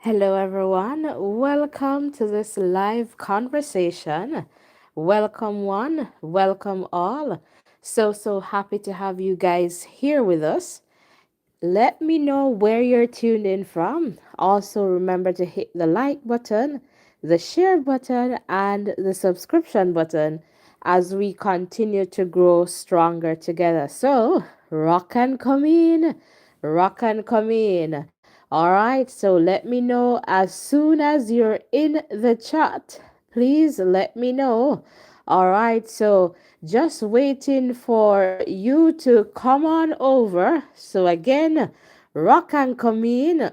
Hello, everyone. Welcome to this live conversation. Welcome, one. Welcome, all. So happy to have you guys here with us. Let me know where you're tuned in from. Also, remember to hit the like button, the share button, and the subscription button as we continue to grow stronger together. So, rock and come in. All right, so let me know as soon as you're in the chat. Please let me know. All right, so just waiting for you to come on over. So again, rock and come in.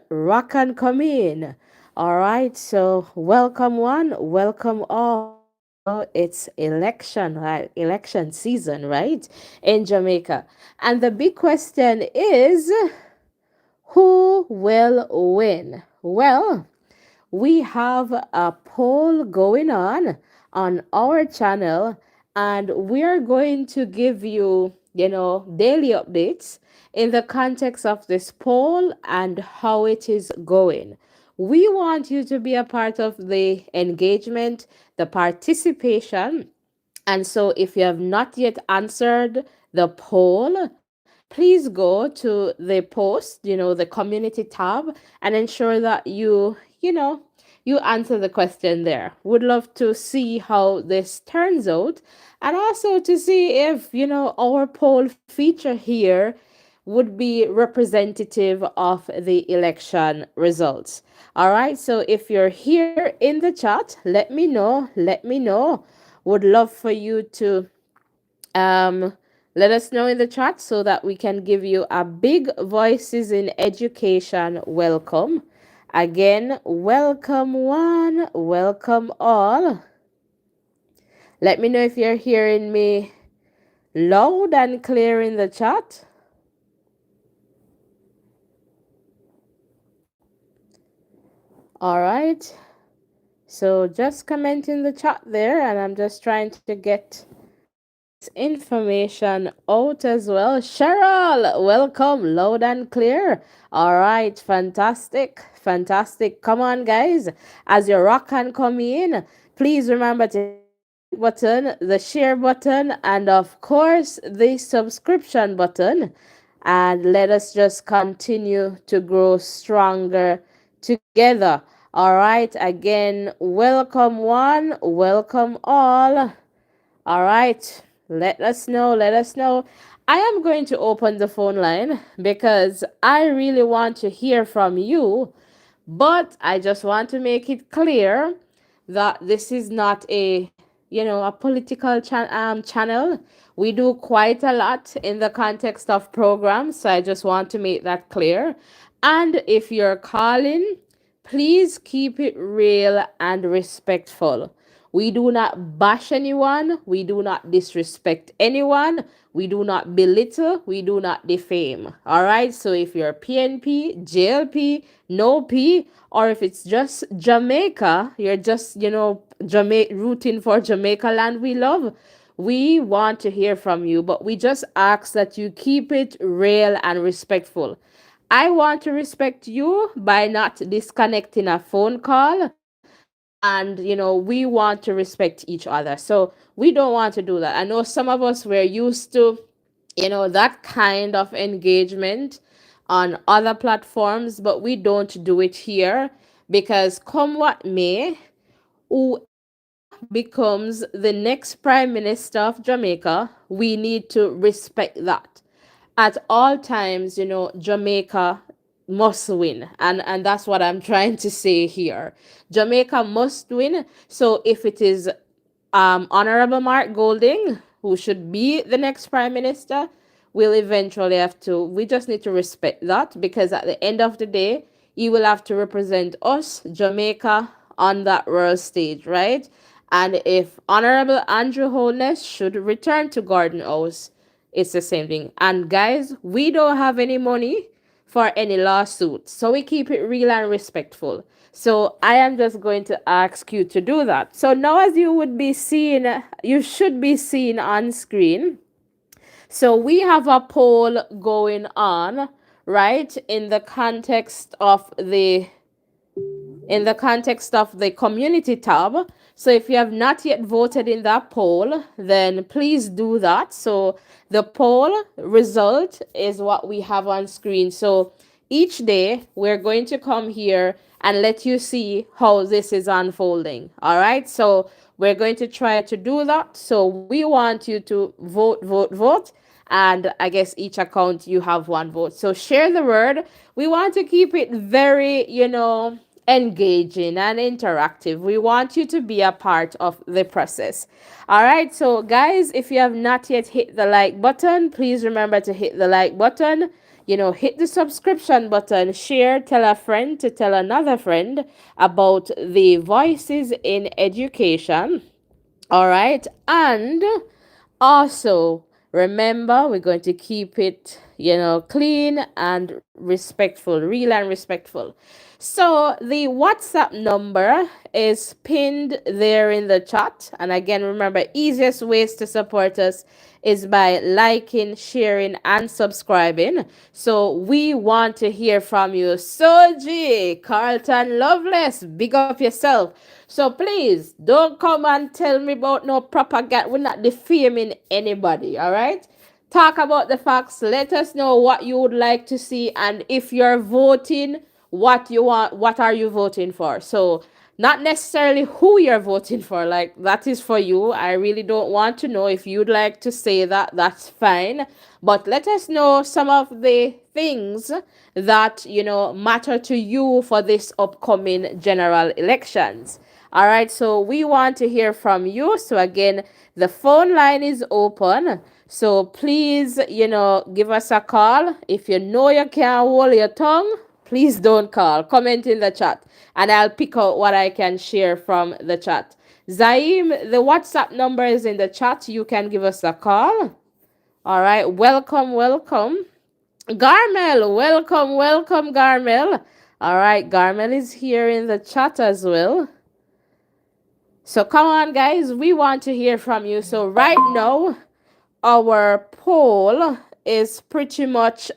All right, so welcome one, welcome all. You know, it's election, right? Election season, right? In Jamaica. And the big question is, who will win? Well, we have a poll going on our channel, and we're going to give you, daily updates in the context of this poll and how it is going. We want you to be a part of the engagement, the participation. And so, if you have not yet answered the poll, please go to the post, the community tab, and ensure that you answer the question there. Would love to see how this turns out, and also to see if, our poll feature here would be representative of the election results. All right, so if you're here in the chat, let me know. Let me know. Would love for you to um, let us know in the chat so that we can give you a big Voices in Education welcome. Again, welcome one, welcome all. Let me know if you're hearing me loud and clear in the chat. All right. So just comment in the chat there, and I'm just trying to get this information out as well. Cheryl, welcome, loud and clear. All right, fantastic, fantastic. Come on, guys, as you rock and come in, please remember to hit the like button, the share button, and of course, the subscription button. And let us just continue to grow stronger together. All right, again, welcome one, welcome all. All right. Let us know. Let us know. I am going to open the phone line because I really want to hear from you, but I just want to make it clear that this is not a political channel. We do quite a lot in the context of programs, so I just want to make that clear. And if you're calling, please keep it real and respectful. We do not bash anyone. We do not disrespect anyone. We do not belittle. We do not defame. All right. So if you're PNP, JLP, no P, or if it's just Jamaica, you're just, rooting for Jamaica land we love. We want to hear from you, but we just ask that you keep it real and respectful. I want to respect you by not disconnecting a phone call, and we want to respect each other, so we don't want to do that. I know some of us were used to that kind of engagement on other platforms, but we don't do it here, because come what may, whoever becomes the next prime minister of Jamaica, we need to respect that at all times. Jamaica must win, and that's what I'm trying to say here. Jamaica must win. So if it is Honorable Mark Golding who should be the next prime minister, we'll eventually have to, we just need to respect that, because at the end of the day, he will have to represent us, Jamaica, on that world stage, right? And if Honorable Andrew Holness should return to Gordon House, it's the same thing. And guys, we don't have any money for any lawsuits, so we keep it real and respectful. So I am just going to ask you to do that. So now, as you would be seeing, you should be seeing on screen. So we have a poll going on, right, in the context of the in the context of the community tab. So if you have not yet voted in that poll, then please do that. So the poll result is what we have on screen. So each day we're going to come here and let you see how this is unfolding. All right. So we're going to try to do that. So we want you to vote, vote, vote. And I guess each account you have one vote. So share the word. We want to keep it very, engaging and interactive. We want you to be a part of the process. All right. So guys, if you have not yet hit the like button, please remember to hit the like button. Hit the subscription button, share, tell a friend to tell another friend about the Voices in Education. All right. And also, remember, we're going to keep it, clean and respectful, real and respectful. So the WhatsApp number is pinned there in the chat. And again, remember, easiest ways to support us is by liking, sharing, and subscribing. So we want to hear from you. Soji, Carlton Loveless, big up yourself. So please don't come and tell me about no propaganda. We're not defaming anybody, all right? Talk about the facts. Let us know what you would like to see, and if you're voting, what you want, what are you voting for? So not necessarily who you're voting for, like that is for you. I really don't want to know. If you'd like to say that, that's fine, but let us know some of the things that matter to you for this upcoming general elections. All right, so we want to hear from you. So again, the phone line is open. So please, give us a call. If you know you can't hold your tongue, please don't call. Comment in the chat and I'll pick out what I can share from the chat. Zaim, the WhatsApp number is in the chat. You can give us a call. All right, welcome, welcome. Garmel, welcome, welcome, Garmel. All right, Garmel is here in the chat as well. So come on, guys, we want to hear from you. So right now, our poll is pretty much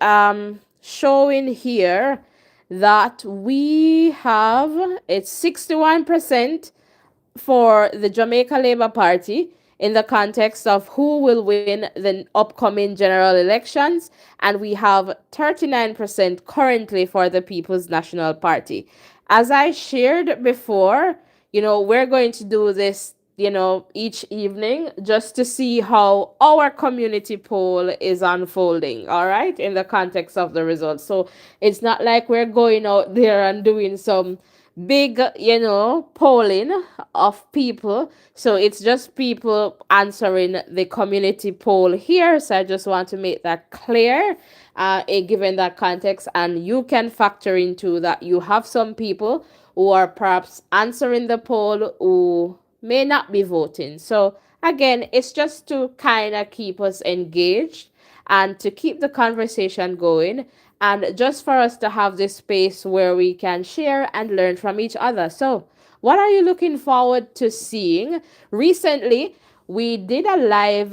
showing here that we have, it's 61% for the Jamaica Labour Party in the context of who will win the upcoming general elections, and we have 39% currently for the People's National Party. As I shared before, we're going to do this, each evening just to see how our community poll is unfolding, all right, in the context of the results. So it's not like we're going out there and doing some big, polling of people. So it's just people answering the community poll here. So I just want to make that clear, given that context. And you can factor into that you have some people who are perhaps answering the poll who may not be voting. So again, it's just to kind of keep us engaged and to keep the conversation going, and just for us to have this space where we can share and learn from each other. So what are you looking forward to seeing? Recently, we did a live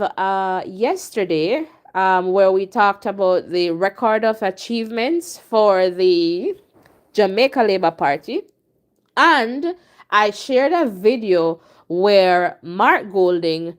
yesterday where we talked about the record of achievements for the Jamaica Labour Party. And I shared a video where Mark Golding,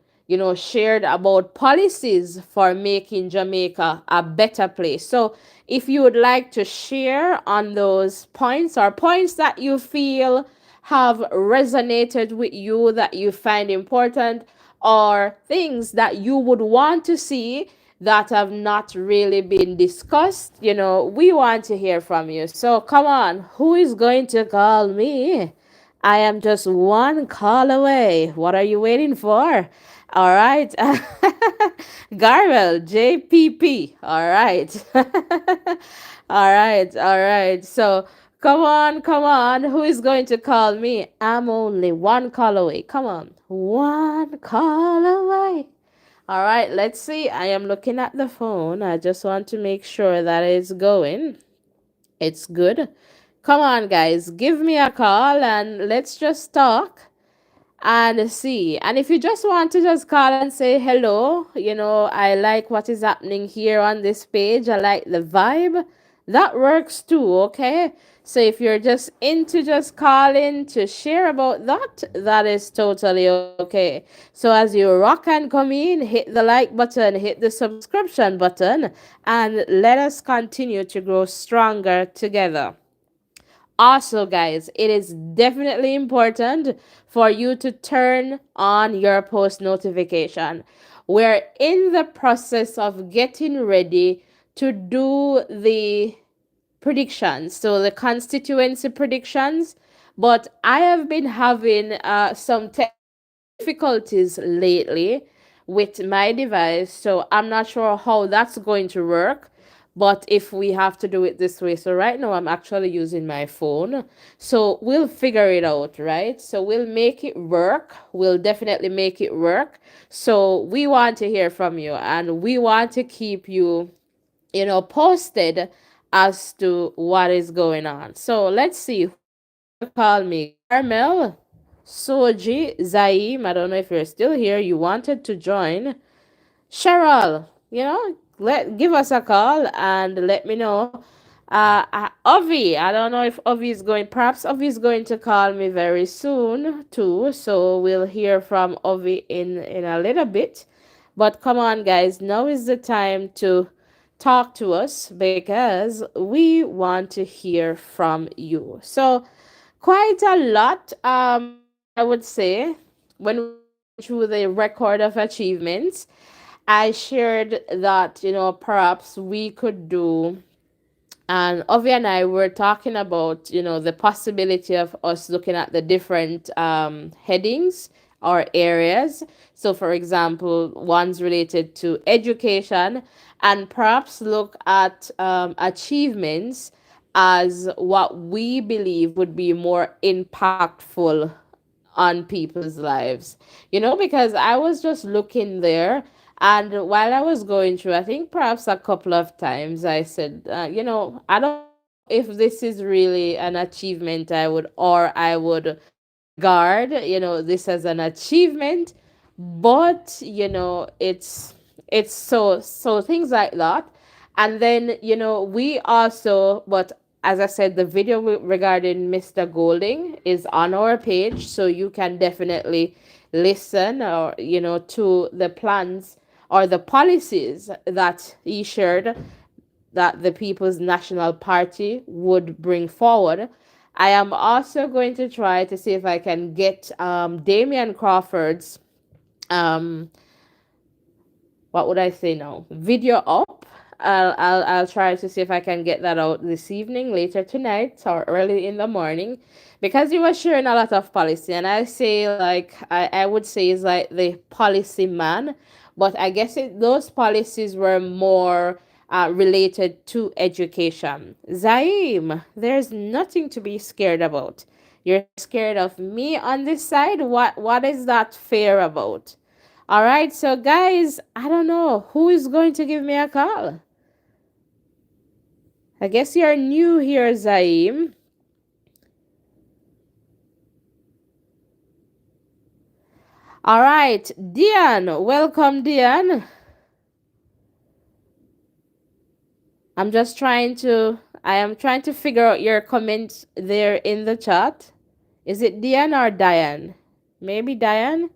shared about policies for making Jamaica a better place. So if you would like to share on those points or points that you feel have resonated with you, that you find important, or things that you would want to see that have not really been discussed, we want to hear from you. So come on, who is going to call me? I am just one call away. What are you waiting for? All right. Garwell, JPP. All right. All right. All right. So come on, come on. Who is going to call me? I'm only one call away. Come on. One call away. All right, let's see. I am looking at the phone. I just want to make sure that it's going. It's good. Come on, guys. Give me a call and let's just talk and see. And if you just want to just call and say hello, I like what is happening here on this page. I like the vibe that works too, okay? So if you're just into just calling to share about that, that is totally okay. So as you rock and come in, hit the like button, hit the subscription button, and let us continue to grow stronger together. Also, guys, it is definitely important for you to turn on your post notification. We're in the process of getting ready to do the predictions, so the constituency predictions. But I have been having some technical difficulties lately with my device, so I'm not sure how that's going to work. But if we have to do it this way, so right now I'm actually using my phone, so we'll figure it out, right? So we'll make it work. We'll definitely make it work. So we want to hear from you, and we want to keep you, posted as to what is going on. So let's see who's going to call me. Carmel, Soji, Zaim. I don't know if you're still here. You wanted to join. Cheryl, give us a call and let me know. Ovi, I don't know if Ovi is going. Perhaps Ovi is going to call me very soon too. So we'll hear from Ovi in a little bit. But come on, guys, now is the time to talk to us because we want to hear from you. So quite a lot. I would say when we were going through the record of achievements, I shared that, perhaps we could do, and Ovi and I were talking about, the possibility of us looking at the different headings or areas. So, for example, ones related to education, and perhaps look at achievements as what we believe would be more impactful on people's lives. Because I was just looking there, and while I was going through, I think perhaps a couple of times I said, I don't know if this is really an achievement I would regard, this as an achievement. But, it's so things like that. And then, we also, but as I said, the video regarding Mr. Golding is on our page, so you can definitely listen, or to the plans or the policies that he shared that the People's National Party would bring forward. I am also going to try to see if I can get Damian Crawford's um what would I say now? Video up. I'll try to see if I can get that out this evening, later tonight, or early in the morning, because he was sharing a lot of policy, and I say, like, I would say he's like the policy man, but I guess those policies were more related to education. Zaim, there's nothing to be scared about. You're scared of me on this side. What is that fair about? All right, so guys, I don't know who is going to give me a call. I guess you're new here, Zaim. All right, Dian, welcome, Dian. I am trying to figure out your comment there in the chat. Is it Dian or Diane? Maybe Diane?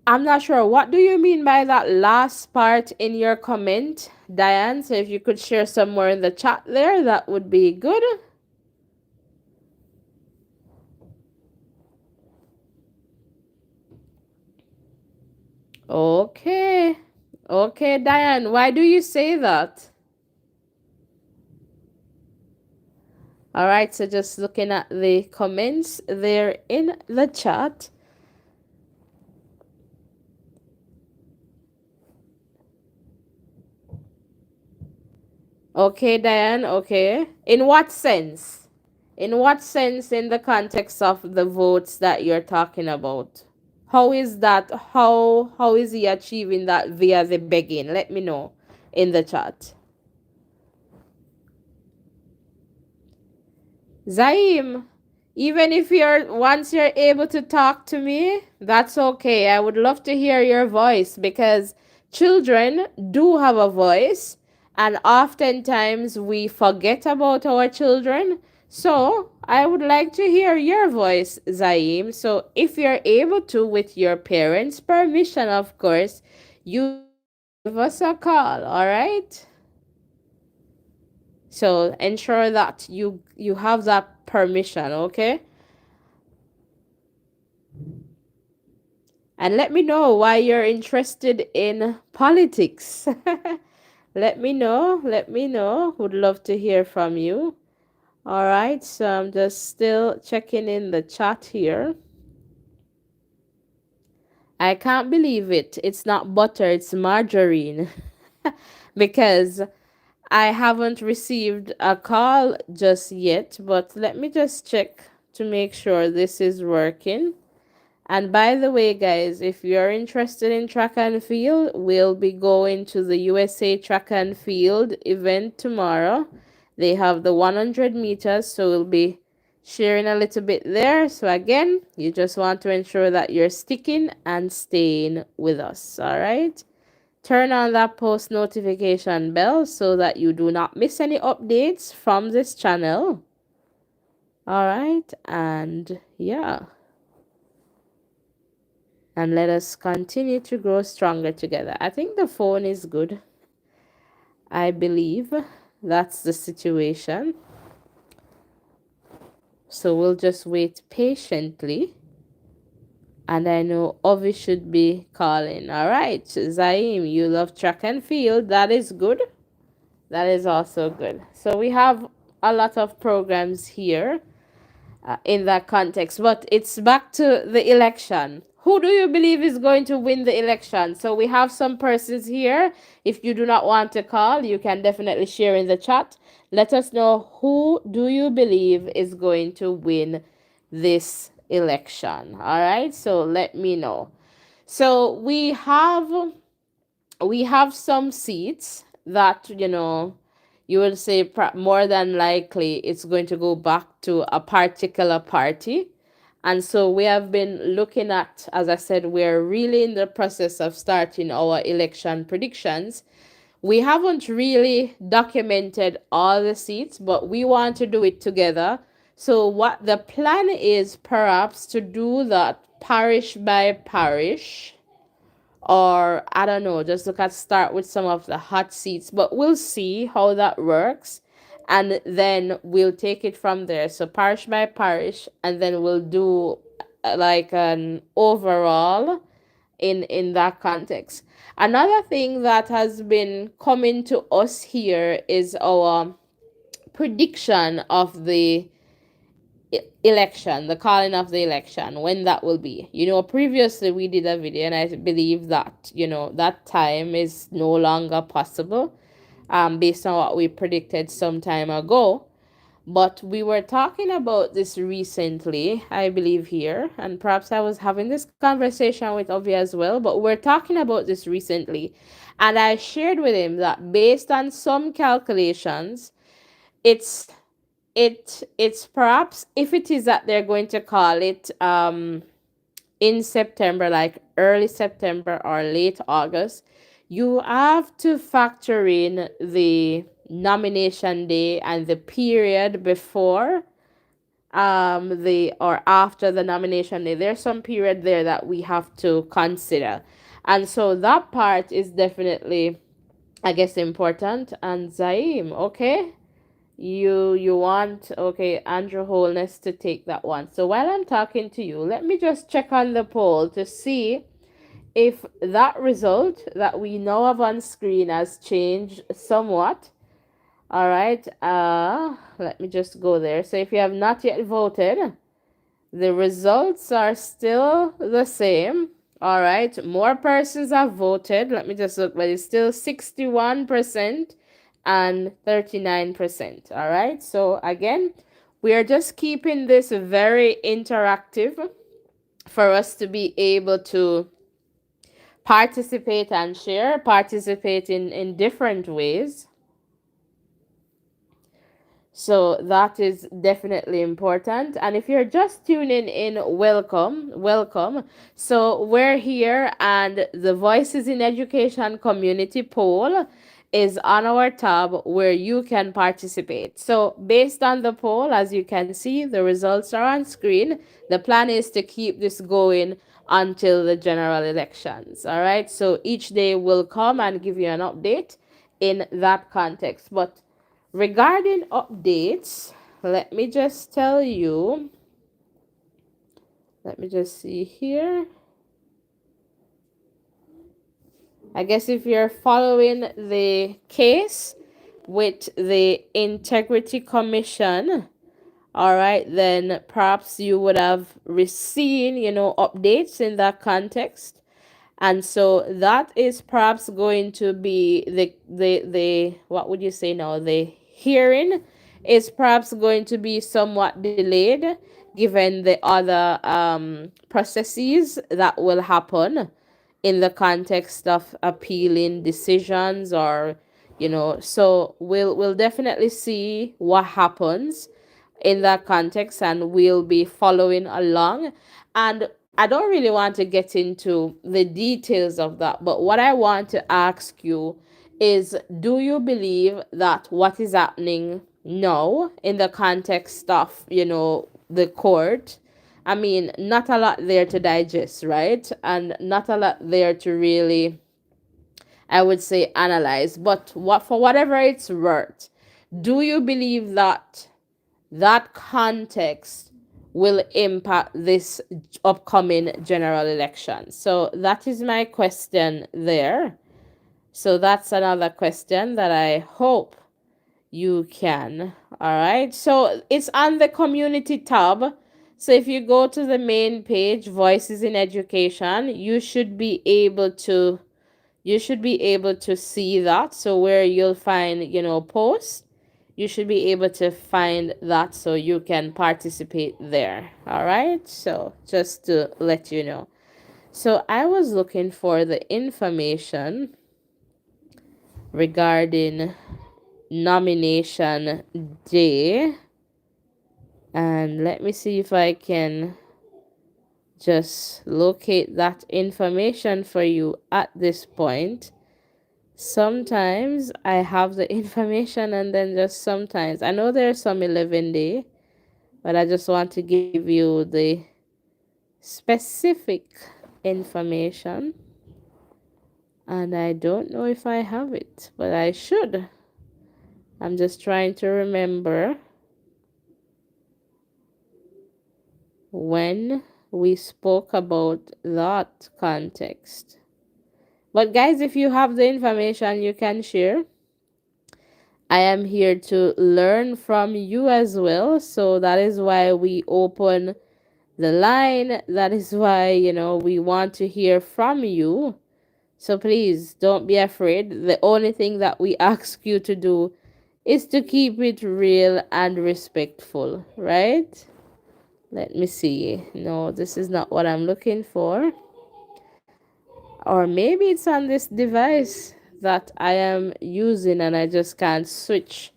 I'm not sure. What do you mean by that last part in your comment, Diane? So if you could share somewhere in the chat there, that would be good. Okay. Okay, Diane, why do you say that? All right, so just looking at the comments there in the chat. Okay, Diane, okay. In what sense? In what sense in the context of the votes that you're talking about? How is that? How is he achieving that via the begging? Let me know in the chat. Zaim, Even if you're once you're able to talk to me, that's okay. I would love to hear your voice because children do have a voice, and oftentimes we forget about our children. So I would like to hear your voice, Zaim. So if you're able to, with your parents' permission, of course, you can give us a call, all right? So ensure that you have that permission, okay? And let me know why you're interested in politics. Let me know. Let me know. Would love to hear from you. All right. So I'm just still checking in the chat here. I can't believe it. It's not butter, it's margarine. Because I haven't received a call just yet. But let me just check to make sure this is working. And by the way, guys, if you're interested in track and field, we'll be going to the USA track and field event tomorrow. They have the 100 meters, so we'll be sharing a little bit there. So, again, you just want to ensure that you're sticking and staying with us. All right. Turn on that post notification bell so that you do not miss any updates from this channel. All right. And yeah. And let us continue to grow stronger together. I think the phone is good. I believe that's the situation. So we'll just wait patiently. And I know Ovi should be calling. All right, Zaim, you love track and field. That is good. That is also good. So we have a lot of programs here in that context. But it's back to the election. Who do you believe is going to win the election? So we have some persons here. If you do not want to call, you can definitely share in the chat. Let us know, who do you believe is going to win this election? All right, so let me know. So we have some seats that, you will say more than likely it's going to go back to a particular party. And so we have been looking at, as I said, we're really in the process of starting our election predictions. We haven't really documented all the seats, but we want to do it together. So what the plan is, perhaps to do that parish by parish, or I don't know, just look at start with some of the hot seats, but we'll see how that works, and then we'll take it from there. So parish by parish, and then we'll do like an overall in that context. Another thing that has been coming to us here is our prediction of the election, the calling of the election, when that will be. Previously we did a video, and I believe that, that time is no longer possible, based on what we predicted some time ago. But we were talking about this recently, I believe, here, and perhaps I was having this conversation with Ovi as well, but we're talking about this recently. And I shared with him that based on some calculations, it's it's perhaps, if it is that they're going to call it in September, like early September or late August, you have to factor in the nomination day and the period before the or after the nomination day. There's some period there that we have to consider. And so that part is definitely, I guess, important. And Zaim, okay? You want, okay, Andrew Holness to take that one. So while I'm talking to you, let me just check on the poll to see if that result that we now have on screen has changed somewhat. All right, let me just go there. So if you have not yet voted, the results are still the same. All right, more persons have voted. Let me just look, but it's still 61% and 39%. All right, so again, we are just keeping this very interactive for us to be able to participate and participate in different ways. So that is definitely important. And if you're just tuning in, welcome, welcome. So we're here, and the Voices in Education community poll is on our tab where you can participate. So based on the poll, as you can see, the results are on screen. The plan is to keep this going until the general elections. All right. So each day will come and give you an update in that context. But regarding updates, let me just tell you, let me just see here. I guess if you're following the case with the Integrity Commission, all right, then perhaps you would have received, updates in that context. And so that is perhaps going to be the what would you say now, the hearing is perhaps going to be somewhat delayed given the other processes that will happen in the context of appealing decisions, or so we'll definitely see what happens in that context, and we'll be following along. And I don't really want to get into the details of that, but what I want to ask you is, do you believe that what is happening now in the context of, the court, I mean, not a lot there to digest, right? And not a lot there to really, I would say, analyze. But what, for whatever it's worth, do you believe that that context will impact this upcoming general election? So that is my question there. So that's another question that I hope you can. All right. So it's on the community tab. So if you go to the main page, Voices in Education, you should be able to see that. So where you'll find, posts, you should be able to find that so you can participate there. All right. So just to let you know. So I was looking for the information regarding nomination day, and let me see if I can just locate that information for you at this point. Sometimes I have the information, and then just sometimes I know there's some 11 day, but I just want to give you the specific information, and I don't know if I have it, but I should. I'm just trying to remember when we spoke about that context. But guys, if you have the information, you can share. I am here to learn from you as well. So that is why we open the line. That is why, we want to hear from you. So please don't be afraid. The only thing that we ask you to do is to keep it real and respectful, right? Let me see. No, this is not what I'm looking for. Or maybe it's on this device that I am using and I just can't switch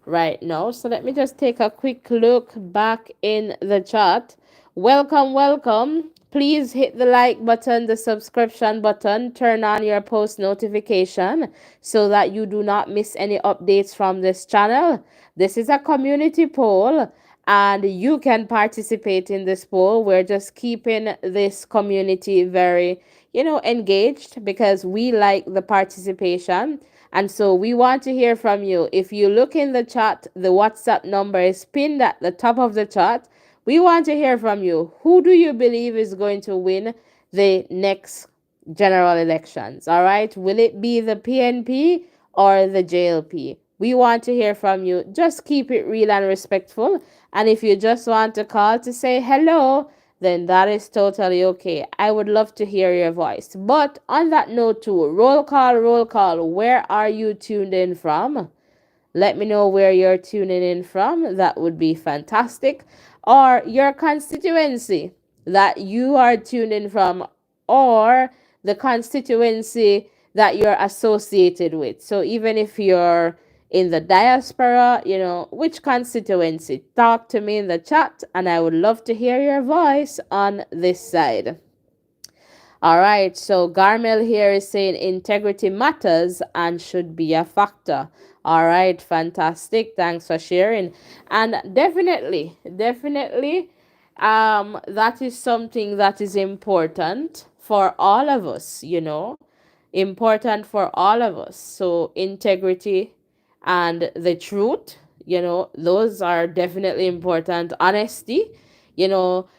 right now. So let me just take a quick look back in the chat. Welcome, welcome. Please hit the like button, the subscription button, turn on your post notification so that you do not miss any updates from this channel. This is a community poll, and you can participate in this poll. We're just keeping this community very, engaged, because we like the participation. And so we want to hear from you. If you look in the chat, the WhatsApp number is pinned at the top of the chat. We want to hear from you. Who do you believe is going to win the next general elections? All right. Will it be the PNP or the JLP? We want to hear from you. Just keep it real and respectful. And if you just want to call to say hello, then that is totally okay. I would love to hear your voice. But on that note too, roll call, roll call. Where are you tuned in from? Let me know where you're tuning in from. That would be fantastic. Or your constituency that you are tuned in from, or the constituency that you're associated with. So even if you're in the diaspora, which constituency? Talk to me in the chat, and I would love to hear your voice on this side. All right, so Garmel here is saying integrity matters and should be a factor. All right, fantastic. Thanks for sharing. And definitely, that is something that is important for all of us, important for all of us. So integrity and the truth, those are definitely important. Honesty,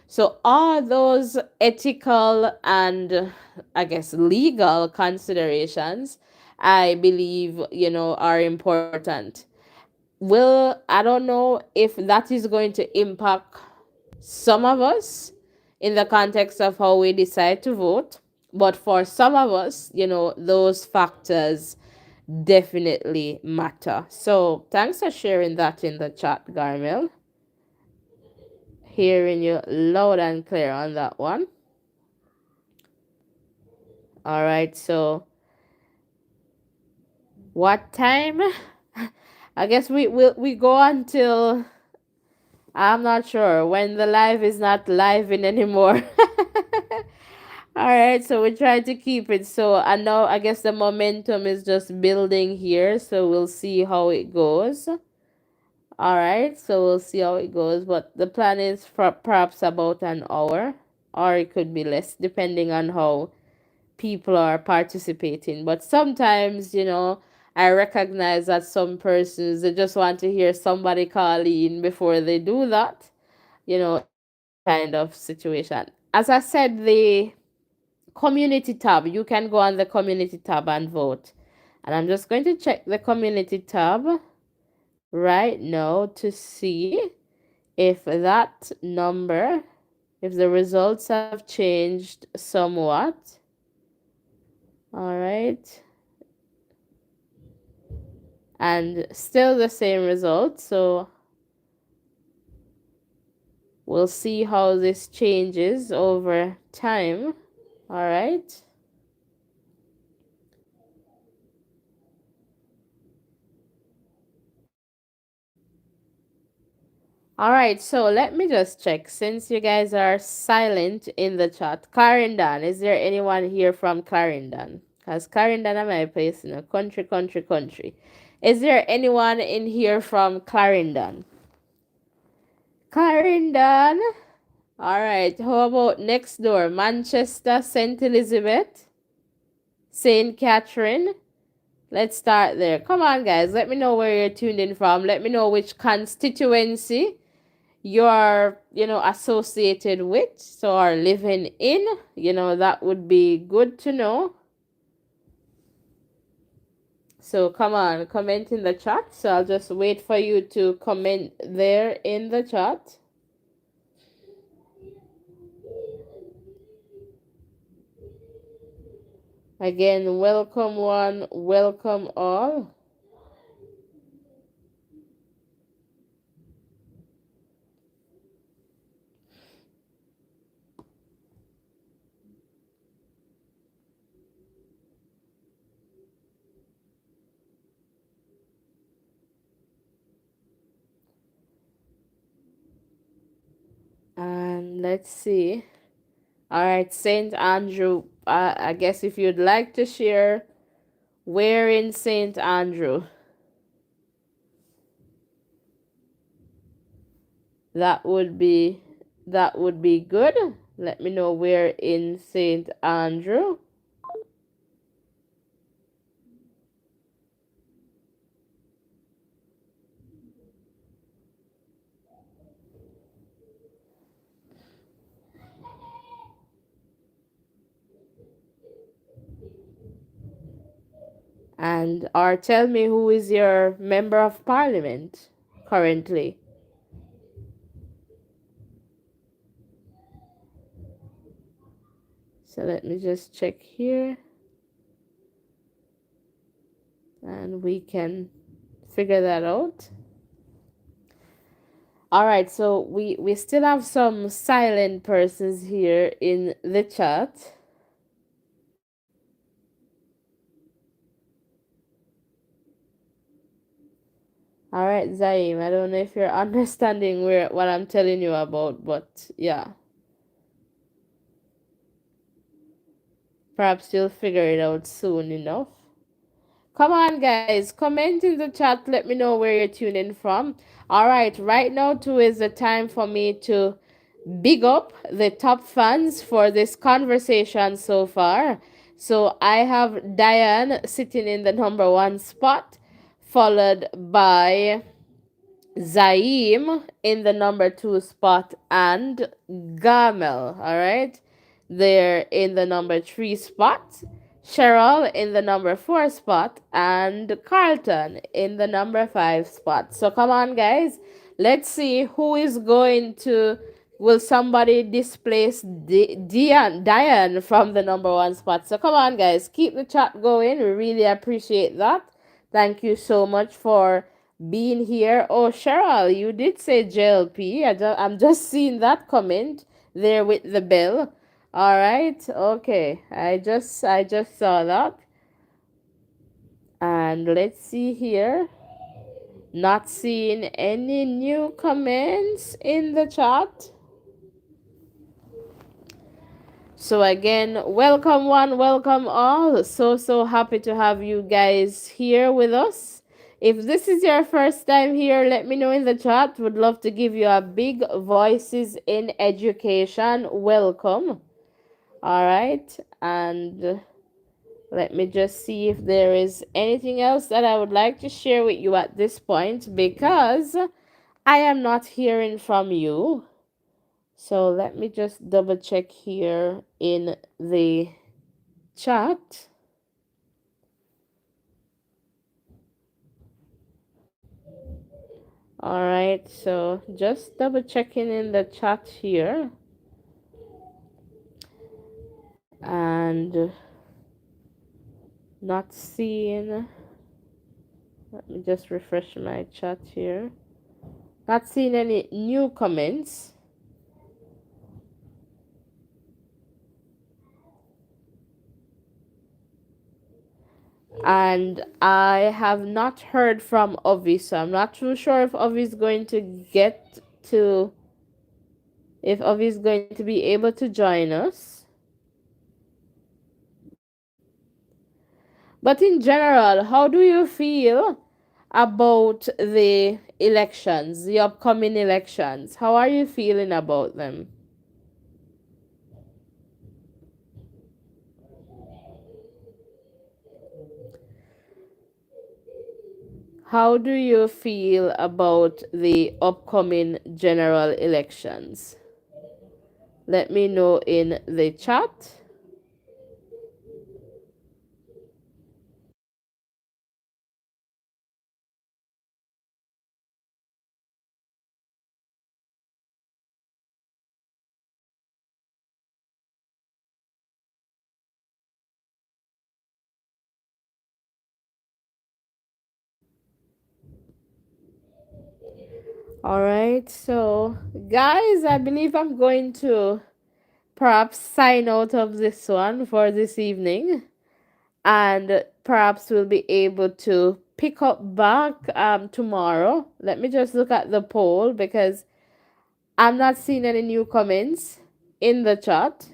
so all those ethical and I guess legal considerations, I believe, are important. I don't know if that is going to impact some of us in the context of how we decide to vote, but for some of us, those factors definitely matter. So thanks for sharing that in the chat, Garmel. Hearing you loud and clear on that one. All right, so what time? I guess we go until I'm not sure when the live is not live in anymore. All right, so we try to keep it. So I know I guess the momentum is just building here, so we'll see how it goes. All right, so we'll see how it goes, but the plan is for perhaps about an hour, or it could be less, depending on how people are participating. But sometimes, I recognize that some persons they just want to hear somebody call in before they do that, kind of situation. As I said, the community tab, you can go on the community tab and vote. And I'm just going to check the community tab right now to see if that number, if the results have changed somewhat. All right. And still the same result. So we'll see how this changes over time. All right. All right, so let me just check. Since you guys are silent in the chat, Clarendon, is there anyone here from Clarendon? Because Clarendon is my place, country. Is there anyone in here from Clarendon? Clarendon? All right, how about next door? Manchester, St. Elizabeth, St. Catherine? Let's start there. Come on, guys. Let me know where you're tuned in from. Let me know which constituency you're, associated with, so are living in. That would be good to know. So come on, comment in the chat. So I'll just wait for you to comment there in the chat. Again, welcome one, welcome all. And let's see. All right, St. Andrew. I guess if you'd like to share, where in St. Andrew? That would be good. Let me know where in St. Andrew. And or tell me who is your member of parliament currently. So let me just check here. And we can figure that out. All right, so we still have some silent persons here in the chat. All right, Zaim. I don't know if you're understanding what I'm telling you about, but yeah, perhaps you'll figure it out soon enough. Come on, guys. Comment in the chat. Let me know where you're tuning from. All right, right now, too, is the time for me to big up the top fans for this conversation so far. So I have Diane sitting in the number one spot, followed by Zaim in the number two spot, and Gamel. All right, they're in the number three spot. Cheryl in the number four spot, and Carlton in the number five spot. So come on, guys, let's see who is going to. Will somebody displace Diane from the number one spot? So come on, guys, keep the chat going. We really appreciate that. Thank you so much for being here. Oh, Cheryl, you did say JLP. I'm just seeing that comment there with the bell. All right. Okay. I just saw that. And let's see here. Not seeing any new comments in the chat. So again, welcome one, welcome all. So happy to have you guys here with us. If this is your first time here, let me know in the chat. Would love to give you a big Voices in Education welcome. All right. And let me just see if there is anything else that I would like to share with you at this point, because I am not hearing from you. So let me just double check here in the chat. All right, so just double checking in the chat here. And not seeing, let me just refresh my chat here. Not seeing any new comments. And I have not heard from Ovi, so I'm not too sure if Ovi is going to get to, if Ovi is going to be able to join us. But in general, how do you feel about the elections, the upcoming elections? How are you feeling about them? How do you feel about the upcoming general elections? Let me know in the chat. All right, so guys, I believe I'm going to perhaps sign out of this one for this evening, and perhaps we'll be able to pick up back tomorrow. Let me just look at the poll, because I'm not seeing any new comments in the chat,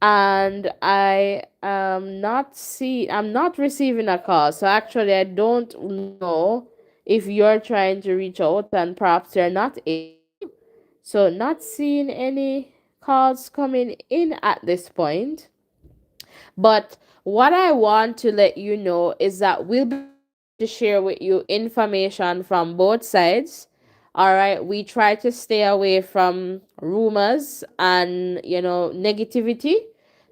and I'm not receiving a call. So actually, I don't know if you're trying to reach out and perhaps you're not able. So not seeing any calls coming in at this point. But what I want to let you know is that we'll be to share with you information from both sides. All right, we try to stay away from rumors and negativity.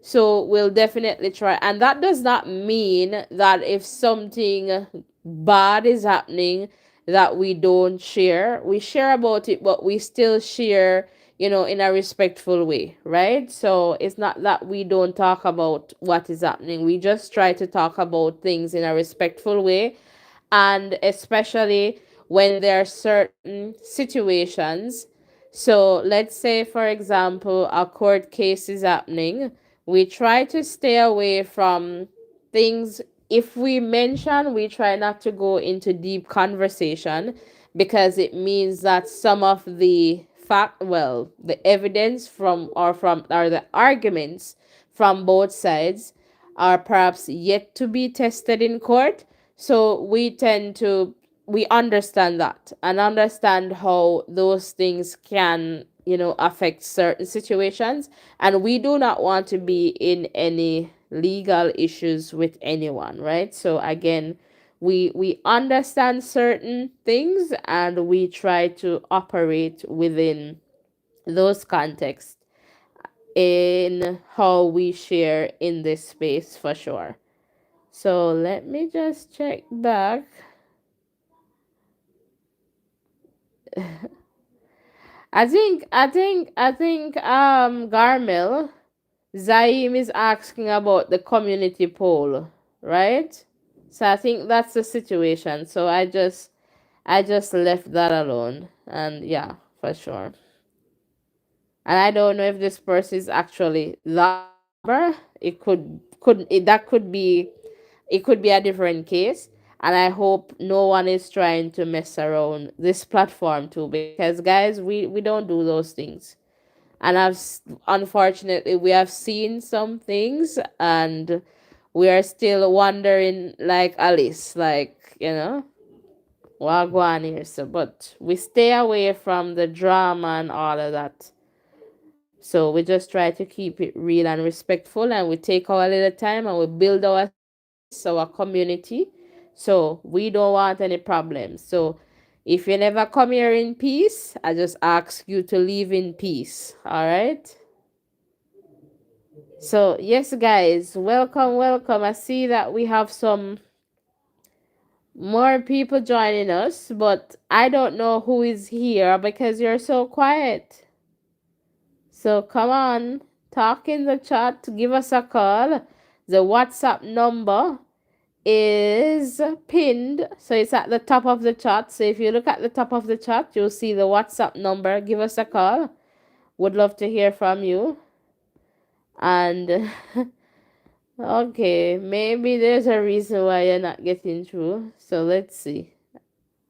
So we'll definitely try, and that does not mean that if something bad is happening that we don't share. We share about it, but we still share in a respectful way, right? So it's not that we don't talk about what is happening. We just try to talk about things in a respectful way. And especially when there are certain situations. So let's say, for example, a court case is happening. We try to stay away from things if we mention, we try not to go into deep conversation because it means that some of the the evidence or the arguments from both sides are perhaps yet to be tested in court. So we understand that and understand how those things can, affect certain situations. And we do not want to be in any legal issues with anyone, right? So again, we understand certain things and we try to operate within those contexts in how we share in this space for sure. So let me just check back. I think Garmel Zaim is asking about the community poll, right? So I think that's the situation. So I just left that alone. And yeah, for sure. And I don't know if this person is actually that member. It could be a different case. And I hope no one is trying to mess around this platform too, because guys, we don't do those things. And unfortunately, we have seen some things, and we are still wondering, like Alice, like, wagwan here. So, but we stay away from the drama and all of that. So we just try to keep it real and respectful, and we take our little time and we build our space, our community. So we don't want any problems. So if you never come here in peace, I just ask you to leave in peace. All right. So yes, guys, welcome, welcome. I see that we have some more people joining us, but I don't know who is here because you're so quiet. So come on, talk in the chat, give us a call. The WhatsApp number is pinned, so it's at the top of the chat. So if you look at the top of the chat, you'll see the WhatsApp number. Give us a call. Would love to hear from you. And okay, maybe there's a reason why you're not getting through. So let's see.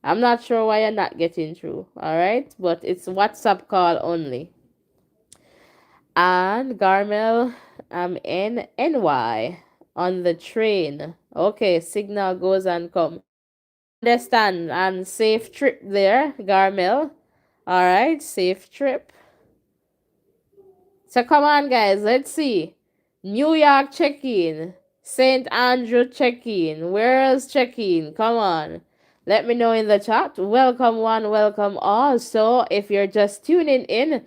I'm not sure why you're not getting through. All right, but it's WhatsApp call only. And Garmel, I'm in NY on the train. Okay, signal goes and come. Understand, and safe trip there, Garmel. All right, safe trip. So come on, guys, let's see. New York check-in. St. Andrew check-in. Where else check-in? Come on. Let me know in the chat. Welcome one, welcome all. So if you're just tuning in,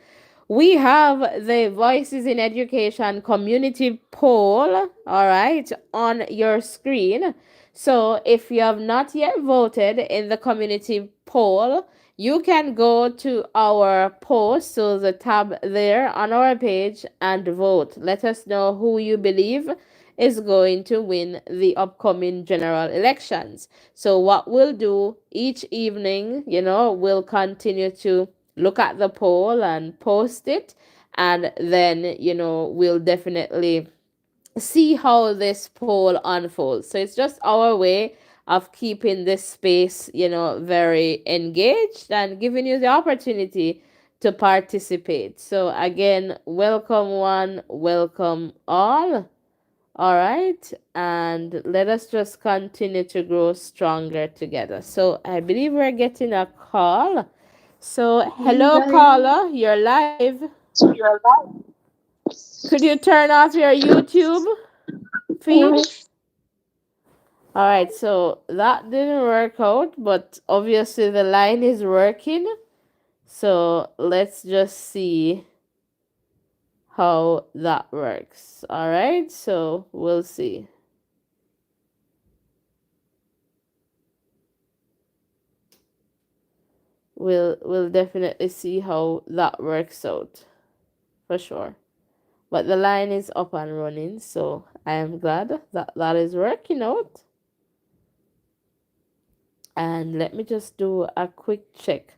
we have the Voices in Education community poll, all right, on your screen. So if you have not yet voted in the community poll, you can go to our post, so the tab there on our page, and vote. Let us know who you believe is going to win the upcoming general elections. So what we'll do each evening, we'll continue to look at the poll and post it, and then we'll definitely see how this poll unfolds. So it's just our way of keeping this space, very engaged and giving you the opportunity to participate. So again, welcome one, welcome all. All right, and let us just continue to grow stronger together. So I believe we're getting a call. So hello caller, you're live. Could you turn off your YouTube feed? All right, so that didn't work out, but obviously the line is working. So let's just see how that works. All right, so we'll see. We'll definitely see how that works out for sure. But the line is up and running, so I am glad that that is working out. And let me just do a quick check.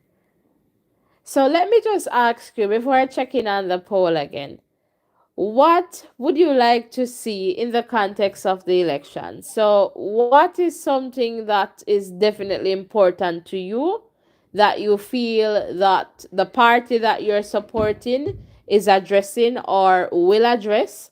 So let me just ask you before I check in on the poll again. What would you like to see in the context of the election? So, what is something that is definitely important to you that you feel that the party that you're supporting is addressing or will address?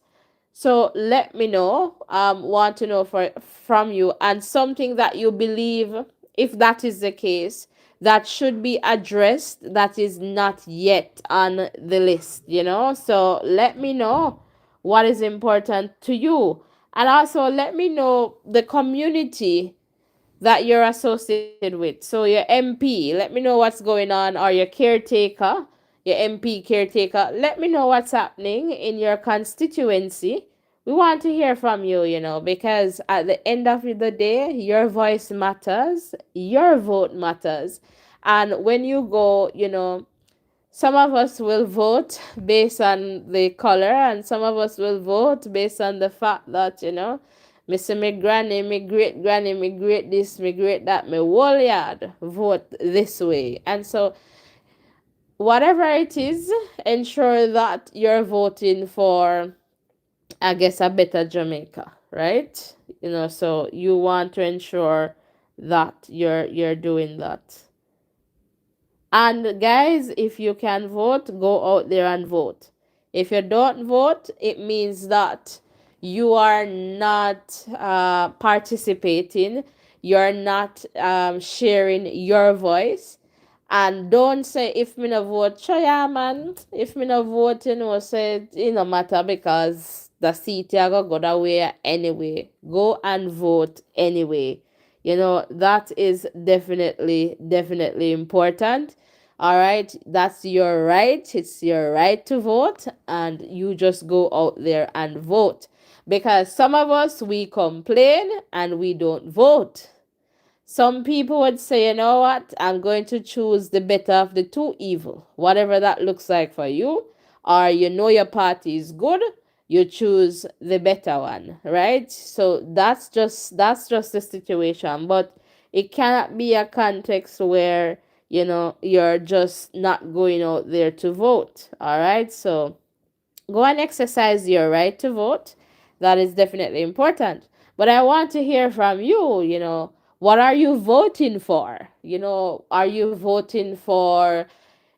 So let me know. Want to know from you, and something that you believe, if that is the case, that should be addressed that is not yet on the list. So let me know what is important to you, and also let me know the community that you're associated with. So your MP, let me know what's going on, or your caretaker, your MP caretaker, let me know what's happening in your constituency. We want to hear from you, because at the end of the day, your voice matters, your vote matters. And when you go, some of us will vote based on the color, and some of us will vote based on the fact that, me see me granny, me great granny, me great this, me great that, me whole yard vote this way. And so, whatever it is, ensure that you're voting for, I guess, a better Jamaica, right? So you want to ensure that you're doing that. And guys, if you can vote, go out there and vote. If you don't vote, it means that you are not participating, you're not sharing your voice. And don't say, if me no vote, sure, yeah, man. If me no vote, say it no matter, because the seat you go that way anyway. Go and vote anyway. That is definitely important. All right, that's your right. It's your right to vote, and you just go out there and vote. Because some of us, we complain and we don't vote. Some people would say, you know what, I'm going to choose the better of the two evil, whatever that looks like for you. Or your party is good, you choose the better one, right? So that's just the situation. But it cannot be a context where you're just not going out there to vote. All right, so go and exercise your right to vote. That is definitely important. But I want to hear from you, what are you voting for? Are you voting for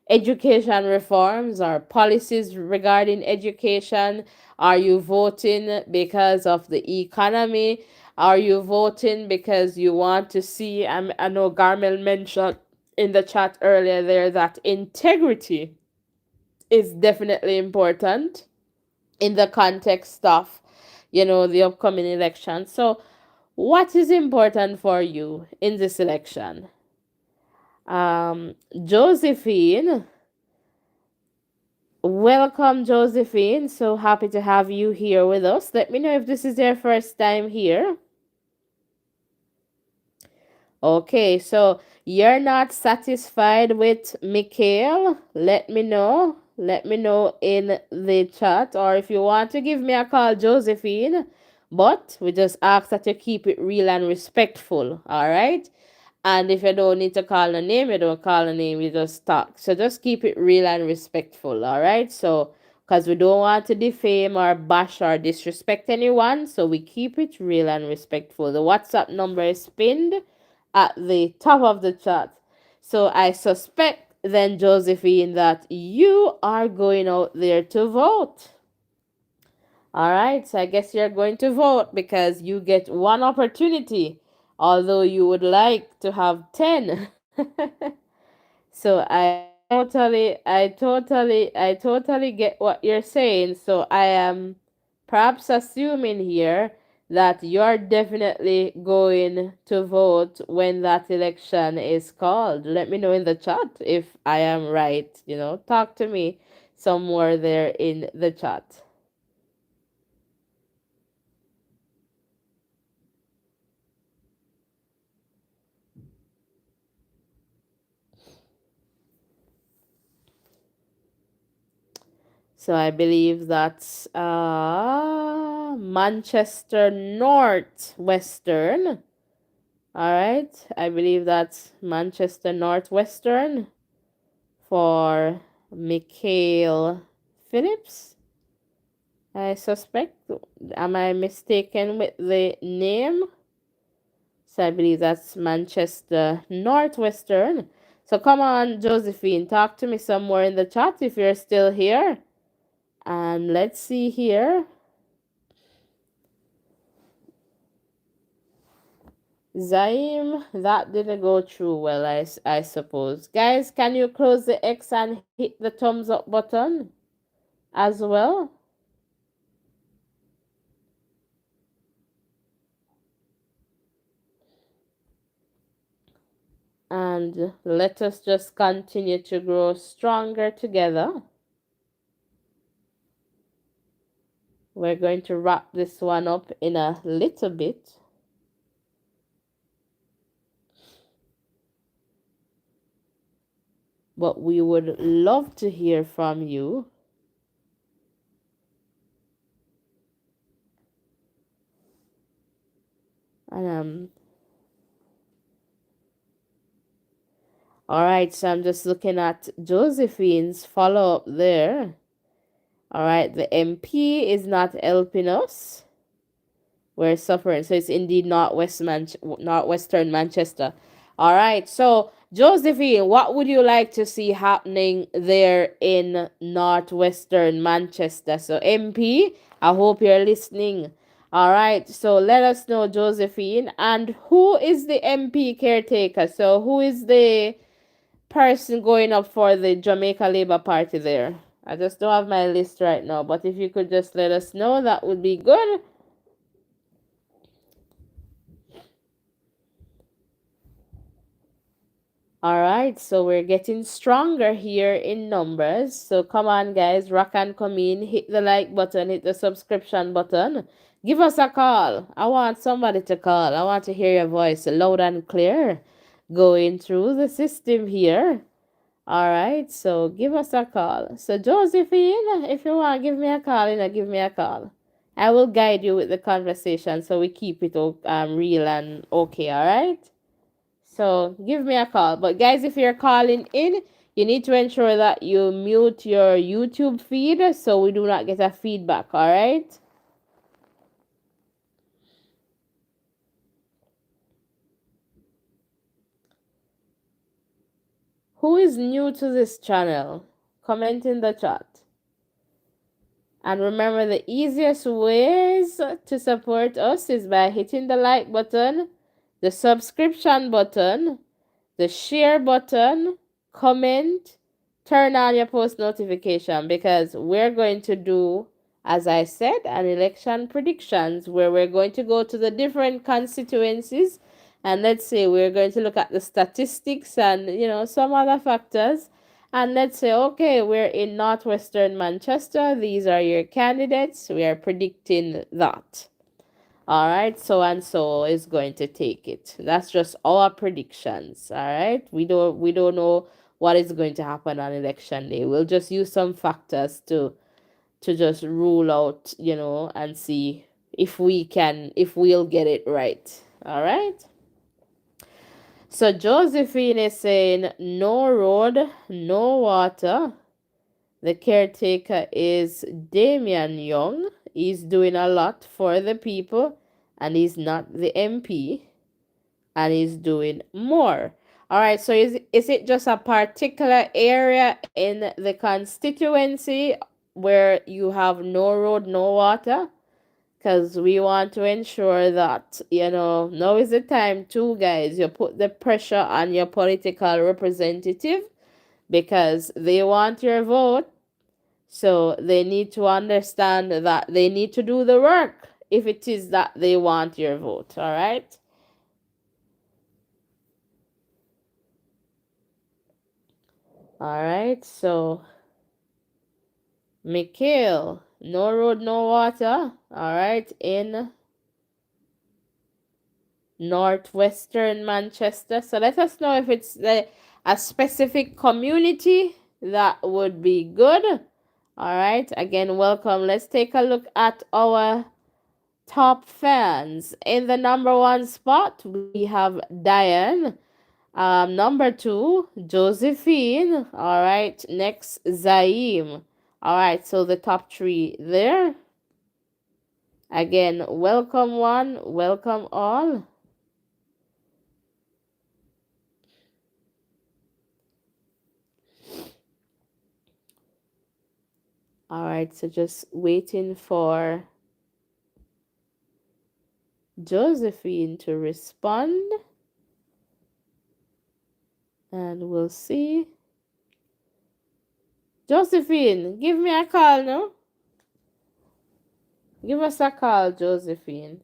education reforms or policies regarding education? Are you voting because of the economy? Are you voting because you want to see, I know Garmel mentioned in the chat earlier there that integrity is definitely important in the context of the upcoming election. So what is important for you in this election? Josephine, welcome, Josephine. So happy to have you here with us. Let me know if this is your first time here. Okay, so you're not satisfied with Mikhail? Let me know. Let me know in the chat, or if you want to give me a call, Josephine. But we just ask that you keep it real and respectful, all right? And if you don't need to call a name, you don't call a name, you just talk. So just keep it real and respectful, all right? So, because we don't want to defame or bash or disrespect anyone, so we keep it real and respectful. The WhatsApp number is pinned at the top of the chat. So I suspect then, Josephine, that you are going out there to vote. All right, so I guess you're going to vote because you get one opportunity, although you would like to have 10. So I totally get what you're saying. So I am perhaps assuming here that you're definitely going to vote when that election is called. Let me know in the chat if I am right. Talk to me somewhere there in the chat. So I believe that's Manchester Northwestern. All right. I believe that's Manchester Northwestern for Mikhail Phillips. I suspect. Am I mistaken with the name? So I believe that's Manchester Northwestern. So come on, Josephine, talk to me somewhere in the chat if you're still here. And let's see here. Zaim, that didn't go through well, I suppose. Guys, can you close the X and hit the thumbs up button as well? And let us just continue to grow stronger together. We're going to wrap this one up in a little bit. But we would love to hear from you. And all right, so I'm just looking at Josephine's follow up there. All right, the MP is not helping us. We're suffering. So it's indeed Northwestern Manchester. All right, so Josephine, what would you like to see happening there in Northwestern Manchester? So MP, I hope you're listening. All right, so let us know, Josephine. And who is the MP caretaker? So who is the person going up for the Jamaica Labour Party there? I just don't have my list right now, but if you could just let us know, that would be good. All right, so we're getting stronger here in numbers. So come on, guys, rock and come in, hit the like button, hit the subscription button. Give us a call. I want somebody to call. I want to hear your voice loud and clear going through the system here. All right, so give us a call. So Josephine, if you want, give me a call, give me a call. I will guide you with the conversation so we keep it real and okay, all right? So give me a call. But guys, if you're calling in, you need to ensure that you mute your YouTube feed so we do not get a feedback, all right? Who is new to this channel? Comment in the chat. And remember, the easiest ways to support us is by hitting the like button, the subscription button, the share button, comment, turn on your post notification, because we're going to do, as I said, an election predictions where we're going to go to the different constituencies and let's say we're going to look at the statistics and some other factors, and let's say, okay, we're in Northwestern Manchester, these are your candidates, we are predicting that. All right, so and so is going to take it. That's just our predictions. All right, we don't know what is going to happen on election day. We'll just use some factors to just rule out, and see if we'll get it right. All right. So Josephine is saying no road, no water. The caretaker is Damian Young. He's doing a lot for the people, and he's not the MP, and he's doing more. All right, so is it just a particular area in the constituency where you have no road, no water? Because we want to ensure that, now is the time too, guys. You put the pressure on your political representative because they want your vote. So they need to understand that they need to do the work if it is that they want your vote, all right? All right, so Mikhail, no road, no water, all right, in Northwestern Manchester. So let us know if it's a specific community that would be good. All right, again, welcome. Let's take a look at our top fans. In the number 1 spot, we have Diane. Number 2, Josephine. All right, next, Zaim. All right, so the top 3 there. Again, welcome one, welcome all. All right, so just waiting for Josephine to respond, and we'll see. Josephine, give me a call, no? Give us a call, Josephine.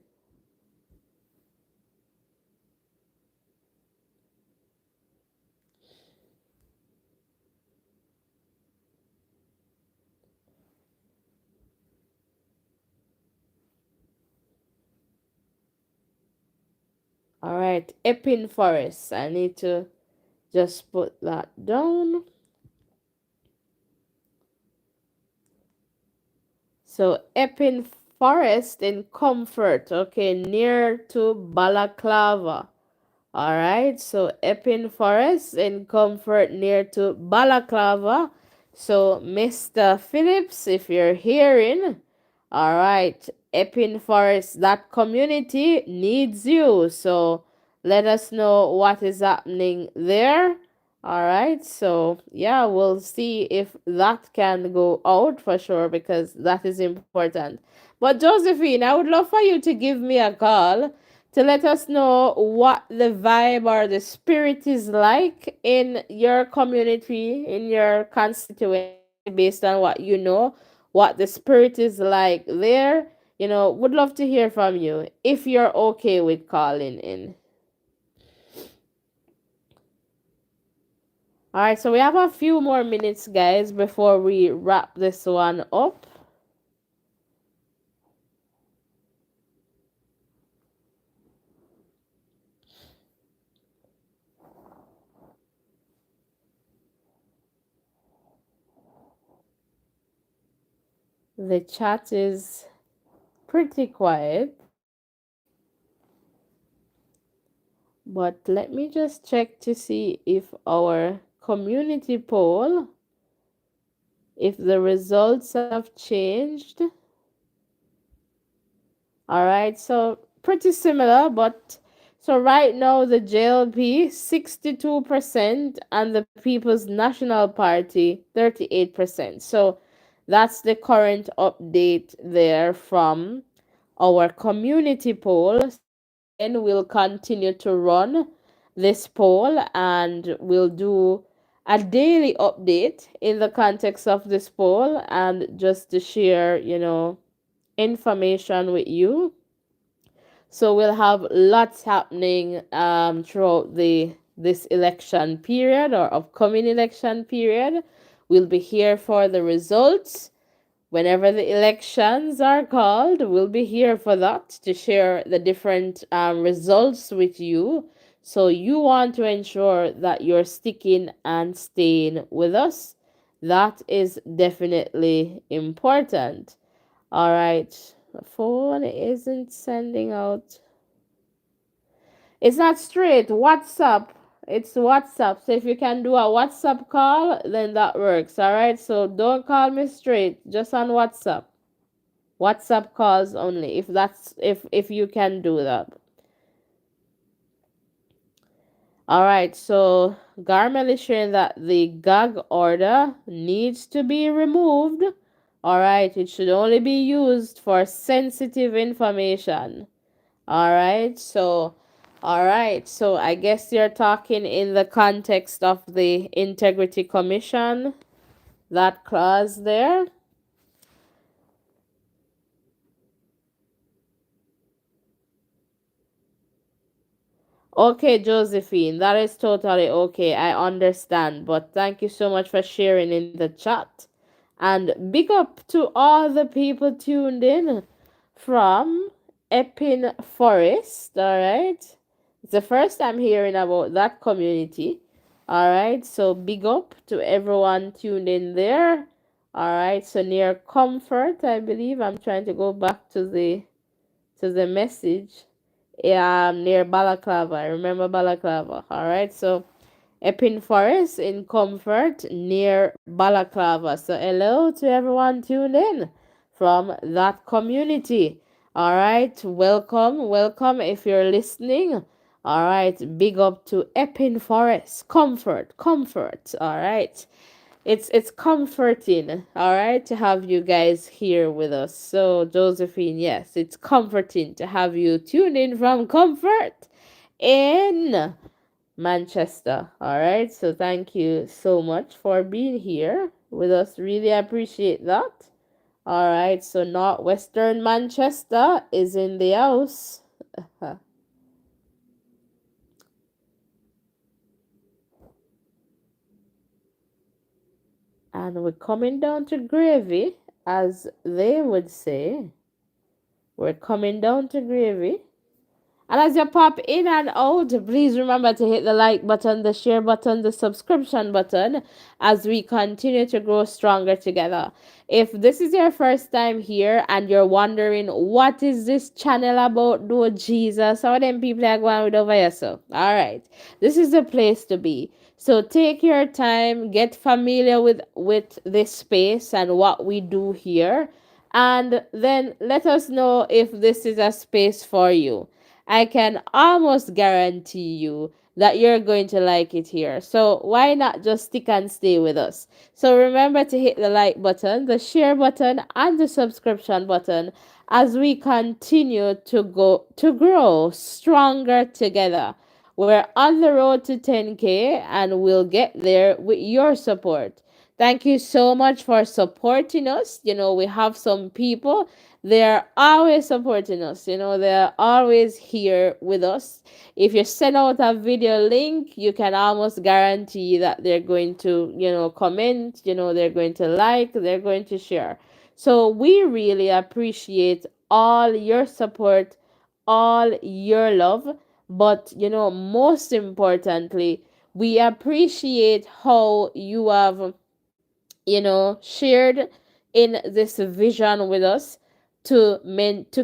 All right, Epping Forest. I need to just put that down. So Epping Forest in Comfort, okay, near to Balaclava. All right, so Epping Forest in Comfort near to Balaclava. So Mr. Phillips, if you're hearing, all right, Epping Forest, that community needs you. So let us know what is happening there. All right, so yeah, we'll see if that can go out for sure because that is important. But Josephine, I would love for you to give me a call to let us know what the vibe or the spirit is like in your community, in your constituency, based on what you know, what the spirit is like there. Would love to hear from you if you're okay with calling in. All right, so we have a few more minutes, guys, before we wrap this one up. The chat is pretty quiet, but let me just check to see if our community poll, if the results have changed. All right, so pretty similar, but so right now the JLP 62% and the People's National Party 38%. So that's the current update there from our community poll. And we'll continue to run this poll and we'll do a daily update in the context of this poll and just to share, information with you. So we'll have lots happening throughout this election period or upcoming election period. We'll be here for the results. Whenever the elections are called, we'll be here for that to share the different results with you. So you want to ensure that you're sticking and staying with us. That is definitely important. All right. The phone isn't sending out. It's not straight. WhatsApp. It's WhatsApp. So if you can do a WhatsApp call, then that works. All right. So don't call me straight. Just on WhatsApp. WhatsApp calls only. If you can do that. All right. So Garmel is sharing that the gag order needs to be removed. All right. It should only be used for sensitive information. All right. So I guess you're talking in the context of the Integrity Commission, that clause there. Okay, Josephine, that is totally okay. I understand. But thank you so much for sharing in the chat. And big up to all the people tuned in from Epping Forest. All right. It's the first time hearing about that community. All right. So big up to everyone tuned in there. All right. So near Comfort, I believe. I'm trying to go back to the message. Yeah, near Balaclava. I remember Balaclava. All right. So Epping Forest in Comfort near Balaclava. So hello to everyone tuned in from that community. All right, welcome, welcome if you're listening. All right, big up to Epping Forest. Comfort, comfort. All right. It's comforting, all right, to have you guys here with us. So, Josephine, yes, it's comforting to have you tune in from comfort in Manchester. All right. So, thank you so much for being here with us. Really appreciate that. All right, so Northwestern Manchester is in the house. And we're coming down to gravy, as they would say. We're coming down to gravy. And as you pop in and out, please remember to hit the like button, the share button, the subscription button as we continue to grow stronger together. If this is your first time here and you're wondering what is this channel about, do Jesus, how them people are going with over here, so all right, this is the place to be. So take your time, get familiar with this space and what we do here, and then let us know if this is a space for you. I can almost guarantee you that you're going to like it here. So why not just stick and stay with us? So remember to hit the like button, the share button, and the subscription button as we continue to grow stronger together. We're on the road to 10K and we'll get there with your support. Thank you so much for supporting us. We have some people, they're always supporting us. They're always here with us. If you send out a video link, you can almost guarantee that they're going to, comment, they're going to like, they're going to share. So we really appreciate all your support, all your love. But, most importantly, we appreciate how you have shared in this vision with us to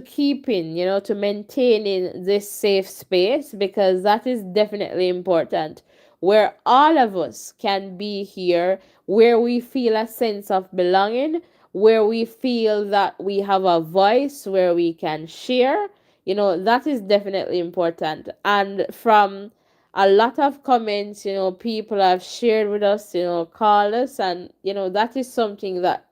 keeping, to maintaining this safe space, because that is definitely important, where all of us can be here, where we feel a sense of belonging, where we feel that we have a voice, where we can share. That is definitely important. And from a lot of comments, people have shared with us, call us, and that is something that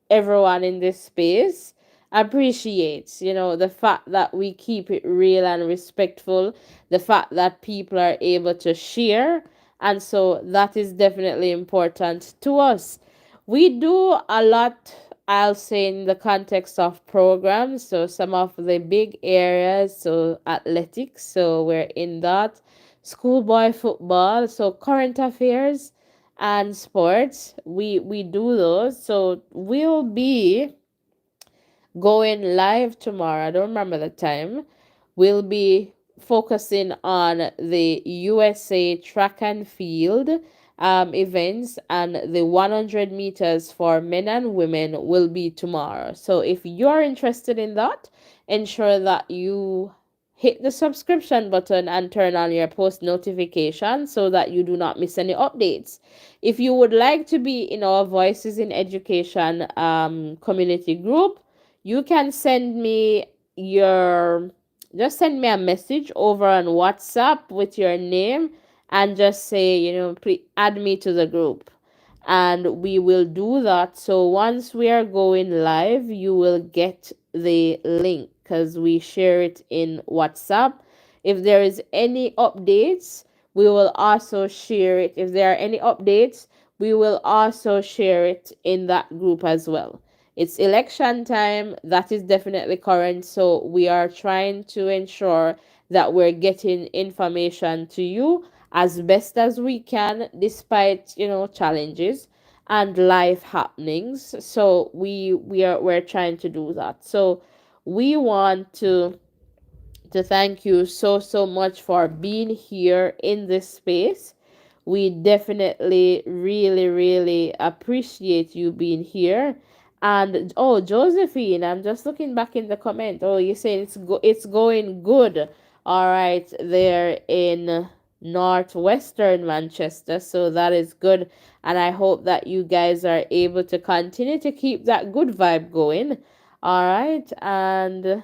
everyone in this space appreciates. The fact that we keep it real and respectful, the fact that people are able to share, and so that is definitely important to us. We do a lot, I'll say, in the context of programs. So some of the big areas, so athletics, so we're in that, schoolboy football, so current affairs and sports. We do those. So we'll be going live tomorrow. I don't remember the time. We'll be focusing on the USA track and field events, and the 100 meters for men and women will be tomorrow. So if you're interested in that, ensure that you hit the subscription button and turn on your post notifications so that you do not miss any updates. If you would like to be in our Voices in Education community group, you can send me a message over on WhatsApp with your name and just say, please add me to the group. And we will do that. So once we are going live, you will get the link because we share it in WhatsApp. If there is any updates, we will also share it. If there are any updates, we will also share it in that group as well. It's election time, that is definitely current, so we are trying to ensure that we're getting information to you as best as we can, despite challenges and life happenings. So we're trying to do that. So we want to thank you so much for being here in this space. We definitely really appreciate you being here. And oh, Josephine, I'm just looking back in the comment. Oh, you saying it's going good. All right, there in northwestern Manchester. So that is good. And I hope that you guys are able to continue to keep that good vibe going. All right, and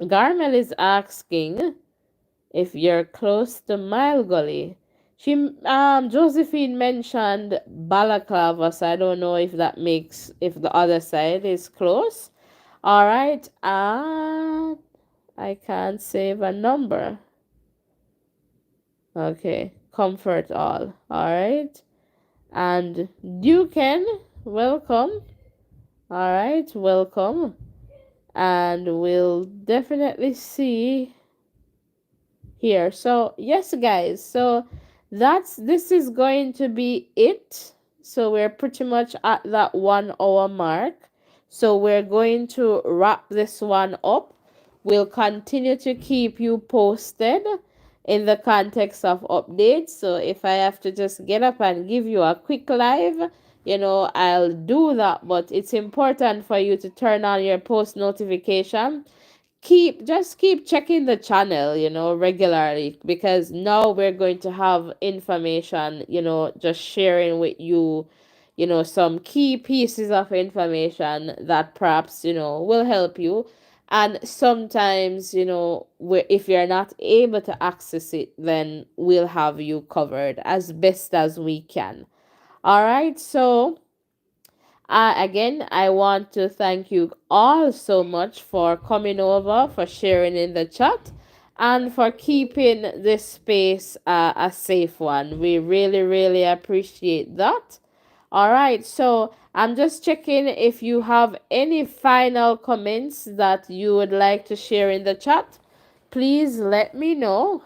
Garmel is asking if you're close to Mile Gully. She Josephine mentioned Balaclava, so I don't know if that makes if the other side is close. All right, I can't save a number. Okay, comfort all. All right, and Duken, welcome. All right, welcome, and we'll definitely see here. So yes, guys, so this is going to be it. So we're pretty much at that 1 hour mark, so we're going to wrap this one up. We'll continue to keep you posted in the context of updates. So if I have to just get up and give you a quick live, I'll do that. But it's important for you to turn on your post notification. Keep checking the channel, regularly, because now we're going to have information, just sharing with you, some key pieces of information that perhaps, will help you. And sometimes, if you're not able to access it, then we'll have you covered as best as we can. All right, so again, I want to thank you all so much for coming over, for sharing in the chat, and for keeping this space a safe one. We really, really appreciate that. All right, so I'm just checking if you have any final comments that you would like to share in the chat. Please let me know.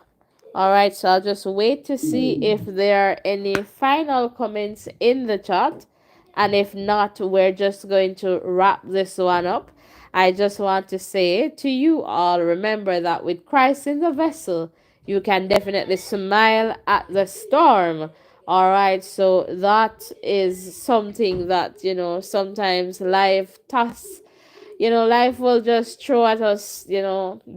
All right, so I'll just wait to see if there are any final comments in the chat. And if not, we're just going to wrap this one up. I just want to say to you all, remember that with Christ in the vessel, you can definitely smile at the storm. All right, so that is something that, sometimes life will just throw at us,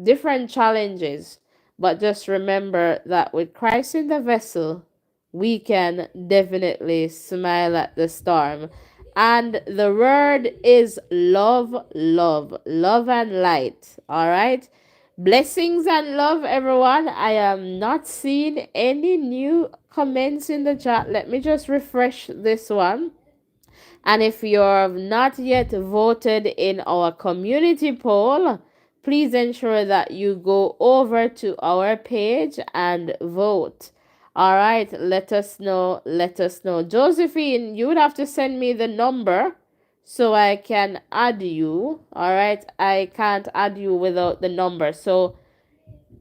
different challenges. But just remember that with Christ in the vessel, we can definitely smile at the storm. And the word is love, love, love and light. All right. Blessings and love, everyone. I am not seeing any new comments in the chat. Let me just refresh this one. And if you have not yet voted in our community poll, please ensure that you go over to our page and vote. All right, let us know. Let us know. Josephine, you would have to send me the number so I can add you. All right, I can't add you without the number. So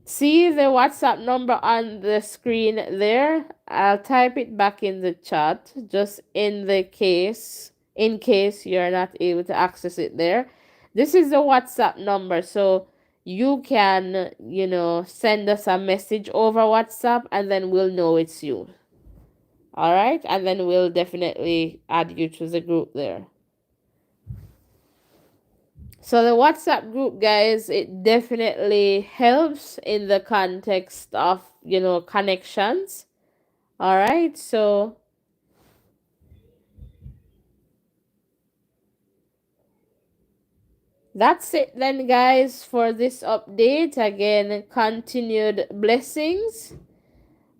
see the WhatsApp number on the screen there. I'll type it back in the chat just in case you're not able to access it there. This is the WhatsApp number, so you can, send us a message over WhatsApp and then we'll know it's you. All right, and then we'll definitely add you to the group there. So the WhatsApp group, guys, it definitely helps in the context of, connections. All right, so that's it then, guys, for this update. Again, continued blessings.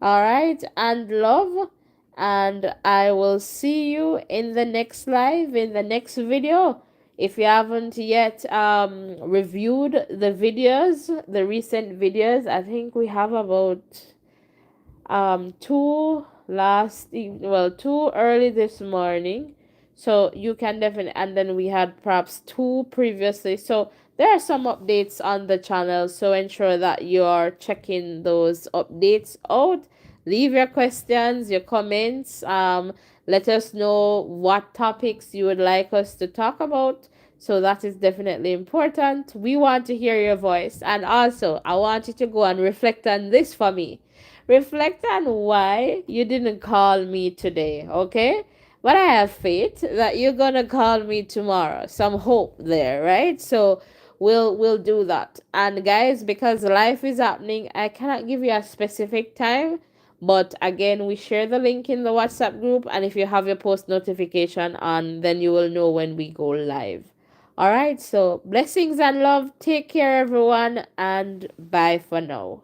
All right, and love. And I will see you in the next live, in the next video. If you haven't yet reviewed the videos, the recent videos, I think we have about two early this morning, so you can definitely, and then we had perhaps two previously. So there are some updates on the channel, so ensure that you are checking those updates out. Leave your questions, your comments. Let us know what topics you would like us to talk about. So that is definitely important. We want to hear your voice. And also, I want you to go and reflect on this for me. Reflect on why you didn't call me today, okay? But I have faith that you're gonna call me tomorrow. Some hope there, right? So we'll do that. And guys, because life is happening, I cannot give you a specific time. But again, we share the link in the WhatsApp group, and if you have your post notification on, then you will know when we go live. All right, so blessings and love. Take care, everyone, and bye for now.